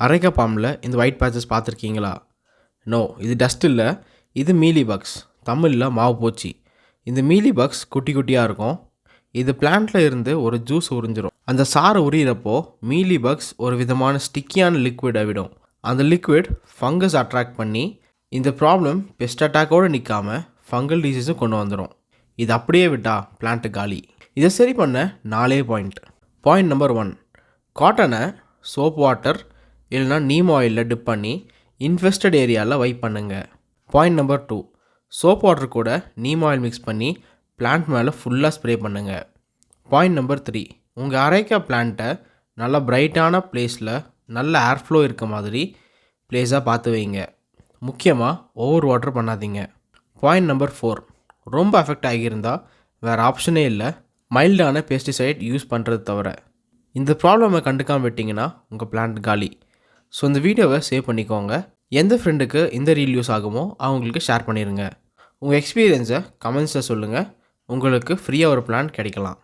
அரைக்கா பாம்பில் இந்த white patches பார்த்துருக்கீங்களா? No, இது டஸ்ட் இல்லை, இது மீலி பக்ஸ், தமிழில் மாவு பூச்சி. இந்த மீலி பக்ஸ் குட்டி குட்டியாக இருக்கும். இது பிளான்ட்டில் இருந்து ஒரு ஜூஸ் உறிஞ்சிரும். அந்த சாறு உரியிறப்போ மீலி பக்ஸ் ஒரு விதமான ஸ்டிக்கியான லிக்விடை விடும். அந்த லிக்விட் ஃபங்கஸ் அட்ராக்ட் பண்ணி இந்த ப்ராப்ளம் பெஸ்ட் அட்டாக்கோடு நிற்காம ஃபங்கல் டிசீஸும் கொண்டு வந்துடும். இது அப்படியே விட்டால் பிளான்ட்டு காலி. இதை சரி பண்ண 4 பாயிண்ட். பாயிண்ட் நம்பர் 1, காட்டனை சோப் வாட்டர் இல்லைனா நீம் ஆயிலில் டிப் பண்ணி இன்ஃபெஸ்டட் ஏரியாவில் வைப் பண்ணுங்க. பாயிண்ட் நம்பர் 2, சோப் வாட்டர் கூட நீம் ஆயில் மிக்ஸ் பண்ணி பிளான்ட் மேலே ஃபுல்லாக ஸ்ப்ரே பண்ணுங்கள். பாயிண்ட் நம்பர் 3, உங்கள் அரைக்கா பிளான்ட்டை நல்லா பிரைட்டான பிளேஸில் நல்ல ஏர் ஃப்ளோ இருக்க மாதிரி பிளேஸாக பார்த்து வைங்க. முக்கியமாக ஓவர் வாட்டர் பண்ணாதீங்க. பாயிண்ட் நம்பர் 4, ரொம்ப அஃபெக்ட் ஆகியிருந்தால் வேறு ஆப்ஷனே இல்லை, மைல்டான பெஸ்டிசைட் யூஸ் பண்ணுறது தவிர. இந்த ப்ராப்ளமை கண்டுக்காமல் விட்டிங்கன்னா உங்கள் பிளான்ட் காலி. ஸோ இந்த வீடியோவை சேவ் பண்ணிக்கோங்க. எந்த ஃப்ரெண்டுக்கு இந்த ரீல் யூஸ் ஆகுமோ அவங்களுக்கு ஷேர் பண்ணிடுங்க. உங்கள் எக்ஸ்பீரியன்ஸை கமெண்ட்ஸில் சொல்லுங்கள். உங்களுக்கு ஃப்ரீயாக ஒரு பிளான் கிடைக்கலாம்.